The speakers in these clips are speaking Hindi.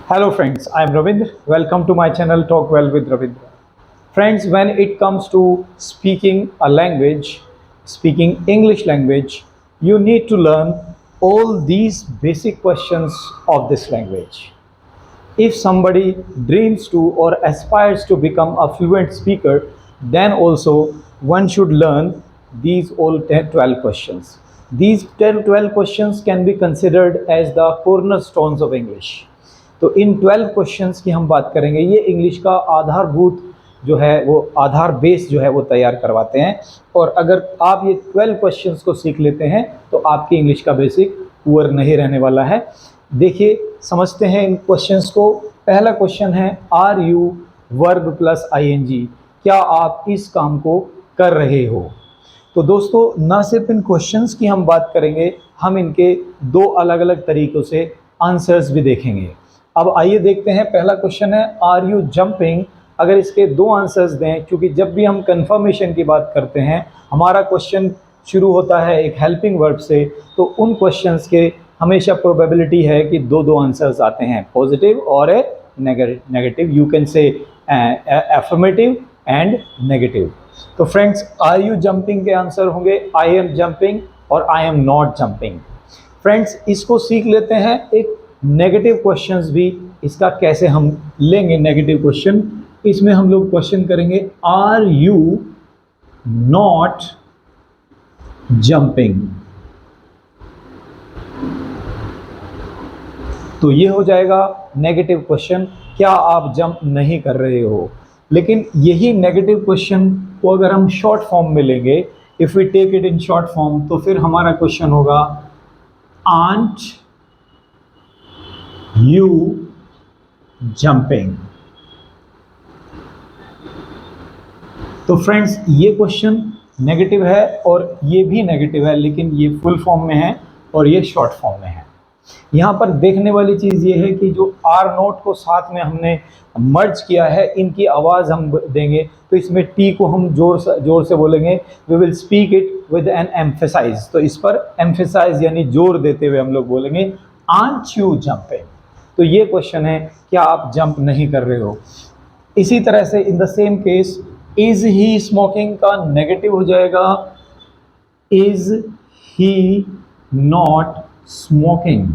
Hello friends, I am Ravindra. Welcome to my channel Talk Well with Ravindra. Friends, when it comes to speaking a language, speaking English language, you need to learn all these basic questions of this language. If somebody dreams to or aspires to become a fluent speaker, then also one should learn these all 10, 12 questions. These 10, 12 questions can be considered as the cornerstones of English. तो इन 12 क्वेश्चंस की हम बात करेंगे। ये इंग्लिश का आधारभूत जो है वो आधार बेस जो है वो तैयार करवाते हैं। और अगर आप ये 12 क्वेश्चंस को सीख लेते हैं तो आपकी इंग्लिश का बेसिक पुअर नहीं रहने वाला है। देखिए, समझते हैं इन क्वेश्चंस को। पहला क्वेश्चन है, are you verb plus ING, क्या आप इस काम को कर रहे हो। तो दोस्तों, ना सिर्फ इन क्वेश्चंस की हम बात करेंगे, हम इनके दो अलग अलग तरीक़ों से आंसर्स भी देखेंगे। अब आइए देखते हैं। पहला क्वेश्चन है, आर यू जंपिंग। अगर इसके दो आंसर्स दें, क्योंकि जब भी हम कंफर्मेशन की बात करते हैं हमारा क्वेश्चन शुरू होता है एक हेल्पिंग वर्ब से, तो उन क्वेश्चंस के हमेशा प्रोबेबिलिटी है कि दो दो आंसर्स आते हैं, पॉजिटिव और ए negative. You can say affirmative and negative. तो फ्रेंड्स, आर यू जंपिंग के आंसर होंगे आई एम जंपिंग और I am not jumping. Friends, इसको सीख लेते हैं। एक नेगेटिव क्वेश्चंस भी इसका कैसे हम लेंगे। नेगेटिव क्वेश्चन, इसमें हम लोग क्वेश्चन करेंगे, आर यू नॉट जंपिंग। तो ये हो जाएगा नेगेटिव क्वेश्चन, क्या आप जंप नहीं कर रहे हो। लेकिन यही नेगेटिव क्वेश्चन को अगर हम शॉर्ट फॉर्म में लेंगे, if we take it in short form, तो फिर हमारा क्वेश्चन होगा, आंट यू जंपिंग। तो फ्रेंड्स, ये क्वेश्चन नेगेटिव है और ये भी नेगेटिव है, लेकिन ये फुल फॉर्म में है और ये शॉर्ट फॉर्म में है। यहाँ पर देखने वाली चीज़ ये है कि जो आर नोट को साथ में हमने मर्ज किया है, इनकी आवाज़ हम देंगे तो इसमें टी को हम जोर से बोलेंगे, we will speak it with an emphasise. तो इस पर एम्फेसाइज यानी जोर देते हुए हम लोग बोलेंगे, आंट यू जंपिंग। तो ये क्वेश्चन है, क्या आप जंप नहीं कर रहे हो। इसी तरह से in the same case, is he smoking का नेगेटिव हो जाएगा, इज ही नॉट स्मोकिंग।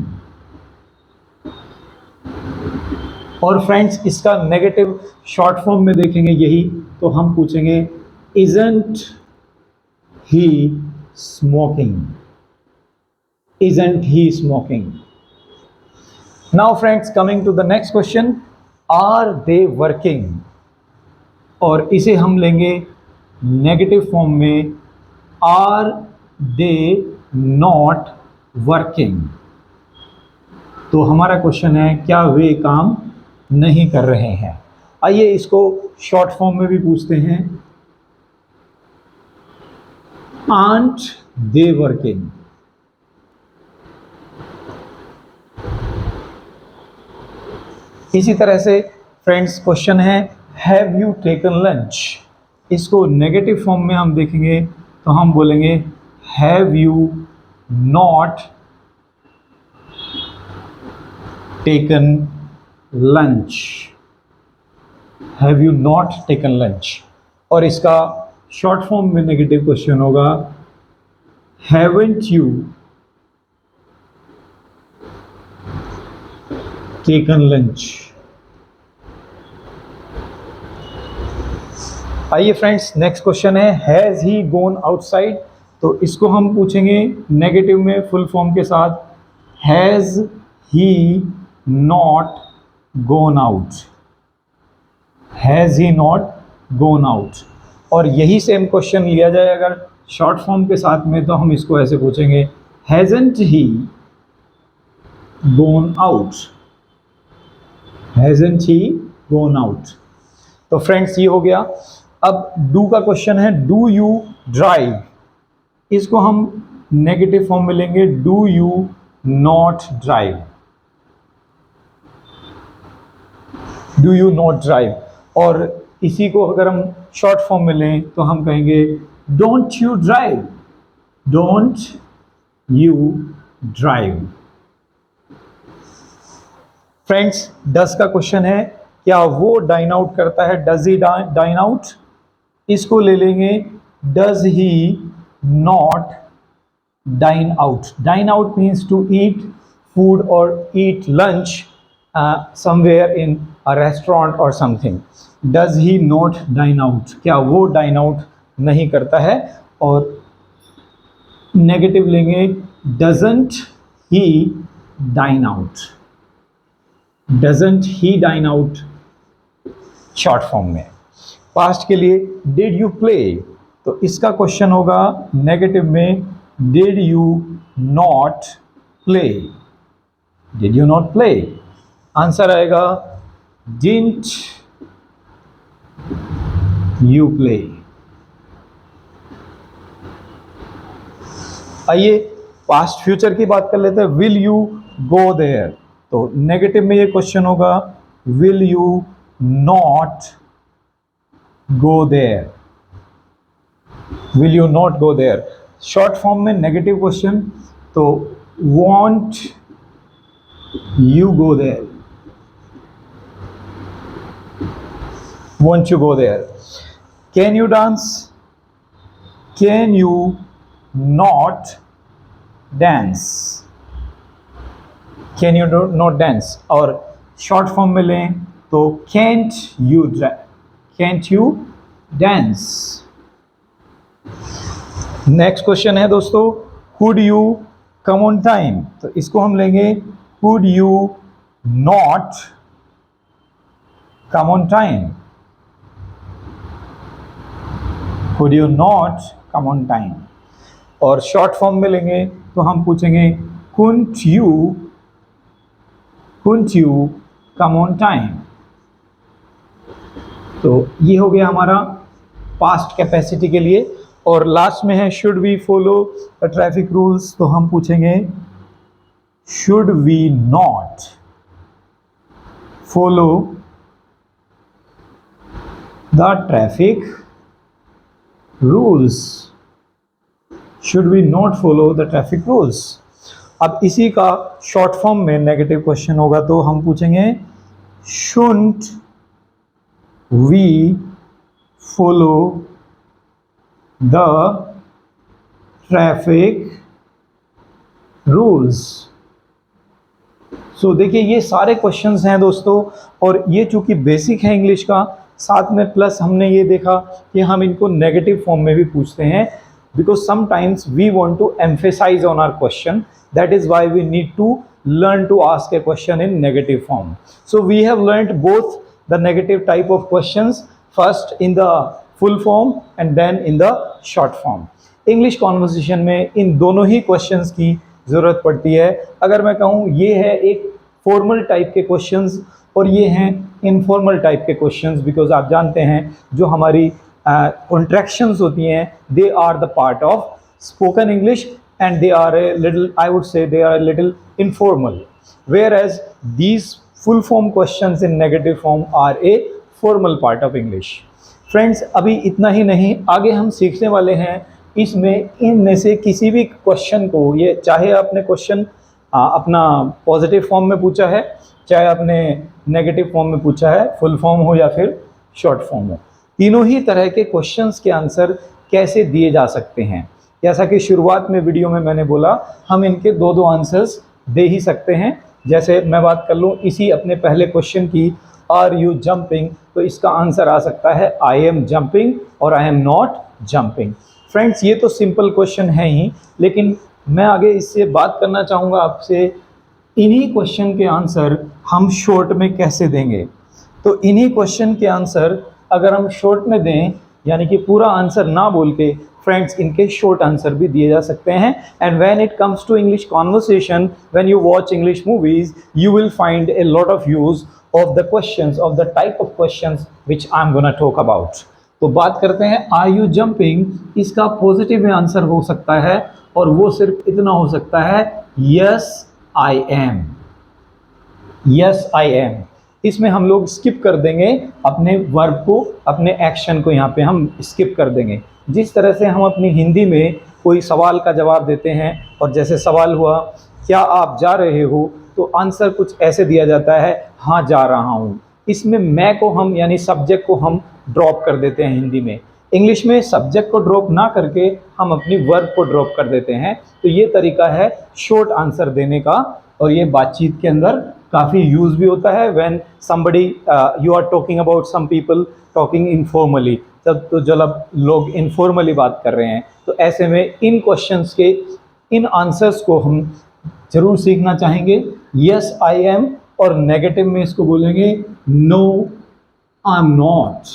और फ्रेंड्स, इसका नेगेटिव शॉर्ट फॉर्म में देखेंगे यही, तो हम पूछेंगे, isn't he smoking, isn't he smoking. Now friends, coming to the next question, are they working. और इसे हम लेंगे नेगेटिव फॉर्म में, आर दे नॉट वर्किंग। तो हमारा क्वेश्चन है, क्या वे काम नहीं कर रहे हैं। आइए इसको शॉर्ट फॉर्म में भी पूछते हैं, आंट दे वर्किंग। इसी तरह से फ्रेंड्स, क्वेश्चन है, हैव यू टेकन लंच। इसको नेगेटिव फॉर्म में हम देखेंगे तो हम बोलेंगे, have you not taken lunch, have you not taken lunch. और इसका शॉर्ट फॉर्म में नेगेटिव क्वेश्चन होगा, हैवंट यू टेकन लंच। आइए फ्रेंड्स, नेक्स्ट क्वेश्चन है, हैज़ ही गोन आउटसाइड। तो इसको हम पूछेंगे नेगेटिव में फुल फॉर्म के साथ, has he not gone out, has he not gone out. और यही सेम क्वेश्चन लिया जाए अगर शॉर्ट फॉर्म के साथ में, तो हम इसको ऐसे पूछेंगे, हैज़ंट ही गोन आउट, हैज़ंट ही गोन आउट। तो फ्रेंड्स, ये हो गया। अब डू का क्वेश्चन है, डू यू ड्राइव। इसको हम नेगेटिव फॉर्म में लेंगे, do you not drive, do you not drive. और इसी को अगर हम शॉर्ट फॉर्म में लें तो हम कहेंगे, don't you drive, don't you drive. Friends, does का क्वेश्चन है, क्या वो डाइन आउट करता है? Does he dine out? इसको ले लेंगे, does he not dine out? Dine out means to eat food और eat lunch somewhere in a restaurant और something. Does he not dine out? क्या वो डाइन आउट नहीं करता है? और नेगेटिव लेंगे, doesn't he dine out? Doesn't he dine out short form में. पास्ट के लिए डिड यू प्ले, तो इसका क्वेश्चन होगा नेगेटिव में, did you not play? Did you not play? Answer आएगा डिडंट यू प्ले. आइए पास्ट फ्यूचर की बात कर लेते हैं. विल यू गो देयर, तो नेगेटिव में ये क्वेश्चन होगा will you not go there? Will you not go there. Short form में नेगेटिव क्वेश्चन, तो won't you go there? Won't you go there. Can you dance? Can you not dance? Can you not dance. और शॉर्ट फॉर्म में लें तो cantt you dance. Next question है दोस्तों, could you come on time, तो इसको हम लेंगे could you not come on time? Could you not come on time. और शॉर्ट फॉर्म में लेंगे तो हम पूछेंगे couldn't you come on time? तो ये हो गया हमारा पास्ट कैपेसिटी के लिए. और लास्ट में है should we follow the traffic rules, तो हम पूछेंगे should we not follow the traffic rules? Should we not follow the traffic rules. अब इसी का शॉर्ट फॉर्म में नेगेटिव क्वेश्चन होगा, तो हम पूछेंगे shouldn't we follow the traffic rules? So देखिए ये सारे क्वेश्चंस हैं दोस्तों, और ये चूंकि बेसिक है इंग्लिश का, साथ में प्लस हमने ये देखा कि हम इनको नेगेटिव फॉर्म में भी पूछते हैं, because sometimes we want to emphasize on our question. That is why we need to learn to ask a question in negative form. So we have learned both the negative type of questions, first in the full form and then in the short form. English conversation में इन दोनों ही questions की ज़रूरत पड़ती है. अगर मैं कहूँ ये है एक formal type के questions और ये हैं informal type के questions, because आप जानते हैं जो हमारी contractions होती हैं, they are the part of spoken English and they are a little, I would say they are a little informal, whereas these full form questions in negative form are a formal part of English. Friends, अभी इतना ही नहीं, आगे हम सीखने वाले हैं इसमें इनमें से किसी भी क्वेश्चन को, ये चाहे आपने क्वेश्चन अपना पॉजिटिव फॉर्म में पूछा है, चाहे आपने नेगेटिव फॉर्म में पूछा है, फुल फॉर्म हो या फिर शॉर्ट फॉर्म हो, तीनों ही तरह के क्वेश्चंस के आंसर कैसे दिए जा सकते हैं. जैसा कि शुरुआत में वीडियो में मैंने बोला, हम इनके दो आंसर्स दे ही सकते हैं. जैसे मैं बात कर लूँ इसी अपने पहले क्वेश्चन की, आर यू जंपिंग, तो इसका आंसर आ सकता है आई एम जंपिंग और I am not jumping. Friends, ये तो सिंपल क्वेश्चन है ही, लेकिन मैं आगे इससे बात करना चाहूँगा आपसे, इन्हीं क्वेश्चन के आंसर हम शॉर्ट में कैसे देंगे. तो इन्हीं क्वेश्चन के आंसर अगर हम शॉर्ट में दें, यानी कि पूरा आंसर ना बोल के, फ्रेंड्स इनके शॉर्ट आंसर भी दिए जा सकते हैं. And when it comes to English conversation, when you watch English movies, you will find a lot of use of the questions, of the type of questions which I am gonna talk about. तो बात करते हैं आर यू जंपिंग. इसका पॉजिटिव में आंसर हो सकता है और वो सिर्फ इतना हो सकता है, yes I M. Yes I M. इसमें हम लोग स्किप कर देंगे अपने वर्ब को, अपने एक्शन को यहाँ पे हम स्किप कर देंगे. जिस तरह से हम अपनी हिंदी में कोई सवाल का जवाब देते हैं, और जैसे सवाल हुआ क्या आप जा रहे हो, तो आंसर कुछ ऐसे दिया जाता है, हाँ जा रहा हूँ। इसमें मैं को हम यानी सब्जेक्ट को हम ड्रॉप कर देते हैं हिंदी में। इंग्लिश में सब्जेक्ट को ड्रॉप ना करके हम अपनी वर्ब को ड्रॉप कर देते हैं। तो ये तरीका है शॉर्ट आंसर देने का, और ये बातचीत के अंदर काफ़ी यूज़ भी होता है। When somebody you are talking about some people talking informally, जब लोग इनफॉर्मली बात कर रहे हैं, तो ऐसे में इन क्वेश्चंस के इन आंसर्स को हम जरूर सीखना चाहेंगे। यस आई एम, और नेगेटिव में इसको बोलेंगे no I am not,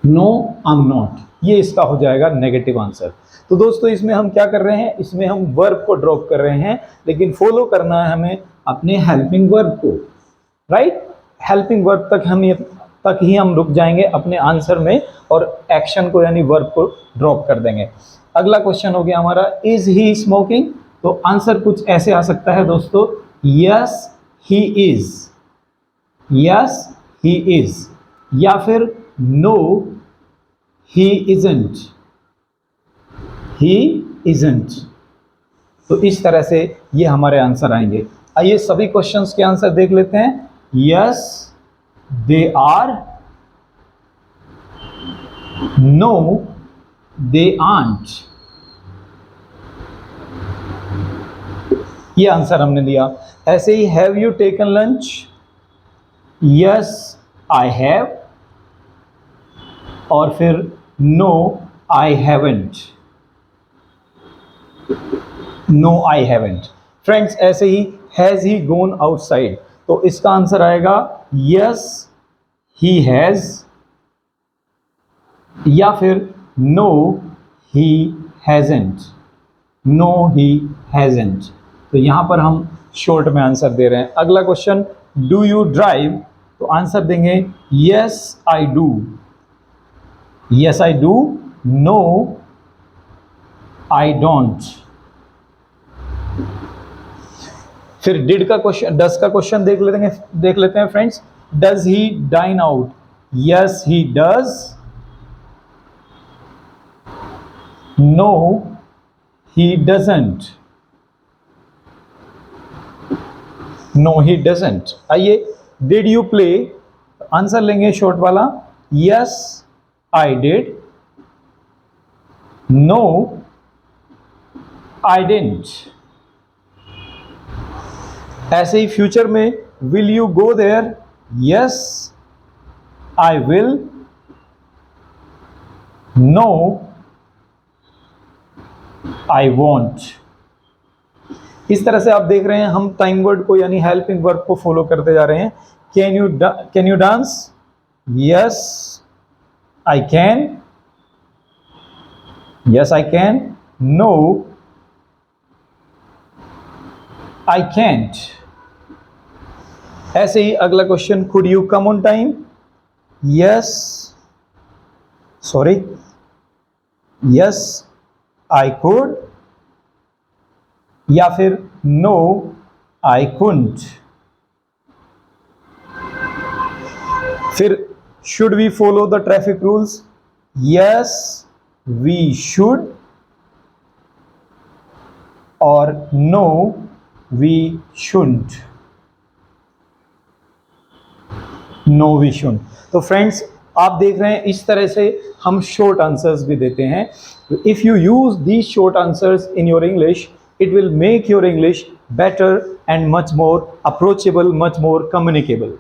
no I am not, ये इसका हो जाएगा नेगेटिव आंसर। तो दोस्तों इसमें हम क्या कर रहे हैं, इसमें हम वर्ब को ड्रॉप कर रहे हैं, लेकिन फॉलो करना है हमें अपने हेल्पिंग वर्ब को, राइट। हेल्पिंग वर्ब तक ही हम रुक जाएंगे अपने आंसर में, और एक्शन को यानी वर्ब को ड्रॉप कर देंगे। अगला क्वेश्चन हो गया हमारा, इज ही स्मोकिंग। तो आंसर कुछ ऐसे आ सकता है दोस्तों, yes he is, yes he is, या फिर no he isn't, he isn't. तो इस तरह से ये हमारे आंसर आएंगे। आइए सभी क्वेश्चंस के आंसर देख लेते हैं। Yes they are, no they aren't, ये आंसर हमने दिया। ऐसे ही have you taken lunch, yes I have, और फिर no I haven't, no I haven't. Friends ऐसे ही हैज ही गोन आउटसाइड, तो इसका आंसर आएगा यस ही हैज, या फिर नो ही हैजेंट, नो ही हैजेंट। तो यहां पर हम शॉर्ट में आंसर दे रहे हैं। अगला क्वेश्चन, डू यू ड्राइव। तो आंसर देंगे yes I do, yes I do, no I don't. फिर डिड का क्वेश्चन, डज का क्वेश्चन देख लेते हैं friends. Does he dine out, yes he does, no he doesn't, no he doesn't. आइए डिड यू प्ले, आंसर लेंगे शॉर्ट वाला, yes I did, no I didn't. ऐसे ही फ्यूचर में, will you go there, yes I will, no I want. इस तरह से आप देख रहे हैं हम टाइम वर्ड को यानी हेल्पिंग वर्ब को फॉलो करते जा रहे हैं। Can you dance, yes I can, yes I can, no I can't. ऐसे ही अगला question, could you come on time, yes sorry, yes I could, या फिर नो आई कुंट। फिर should we follow the traffic rules, yes we should, और no we shouldn't, no we shouldn't. तो फ्रेंड्स आप देख रहे हैं इस तरह से हम शॉर्ट आंसर्स भी देते हैं। If you use these short answers in your English, it will make your English better and much more approachable, much more communicable.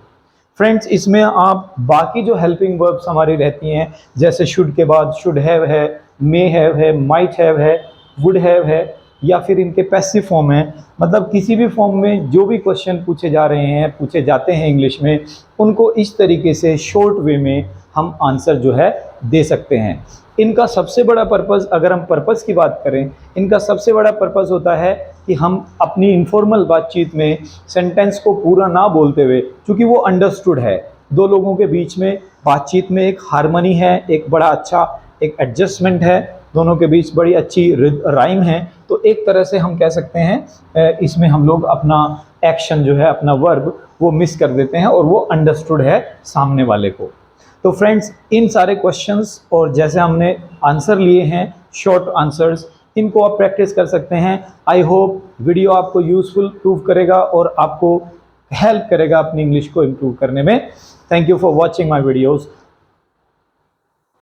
Friends इसमें आप बाकी जो हेल्पिंग वर्ब्स हमारी रहती हैं, जैसे शुड के बाद शुड हैव है, मे हैव है, माइट हैव है, वुड हैव है, या फिर इनके पैसिव फॉर्म है, मतलब किसी भी फॉर्म में जो भी क्वेश्चन पूछे जा रहे हैं, पूछे जाते हैं इंग्लिश में, उनको इस तरीके से शॉर्ट वे में हम आंसर जो है दे सकते हैं। इनका सबसे बड़ा पर्पज़, अगर हम पर्पज़ की बात करें, इनका सबसे बड़ा पर्पज़ होता है कि हम अपनी इनफॉर्मल बातचीत में सेंटेंस को पूरा ना बोलते हुए, क्योंकि वो अंडरस्टूड है, दो लोगों के बीच में बातचीत में एक हार्मनी है, एक बड़ा अच्छा एक एडजस्टमेंट है, दोनों के बीच बड़ी अच्छी राइम है, तो एक तरह से हम कह सकते हैं इसमें हम लोग अपना एक्शन जो है, अपना वर्ब वो मिस कर देते हैं और वो अंडरस्टूड है सामने वाले को। तो फ्रेंड्स इन सारे क्वेश्चंस और जैसे हमने आंसर लिए हैं शॉर्ट आंसर्स, इनको आप प्रैक्टिस कर सकते हैं। आई होप वीडियो आपको यूजफुल प्रूव करेगा और आपको हेल्प करेगा अपनी इंग्लिश को इम्प्रूव करने में। Thank you for watching my videos.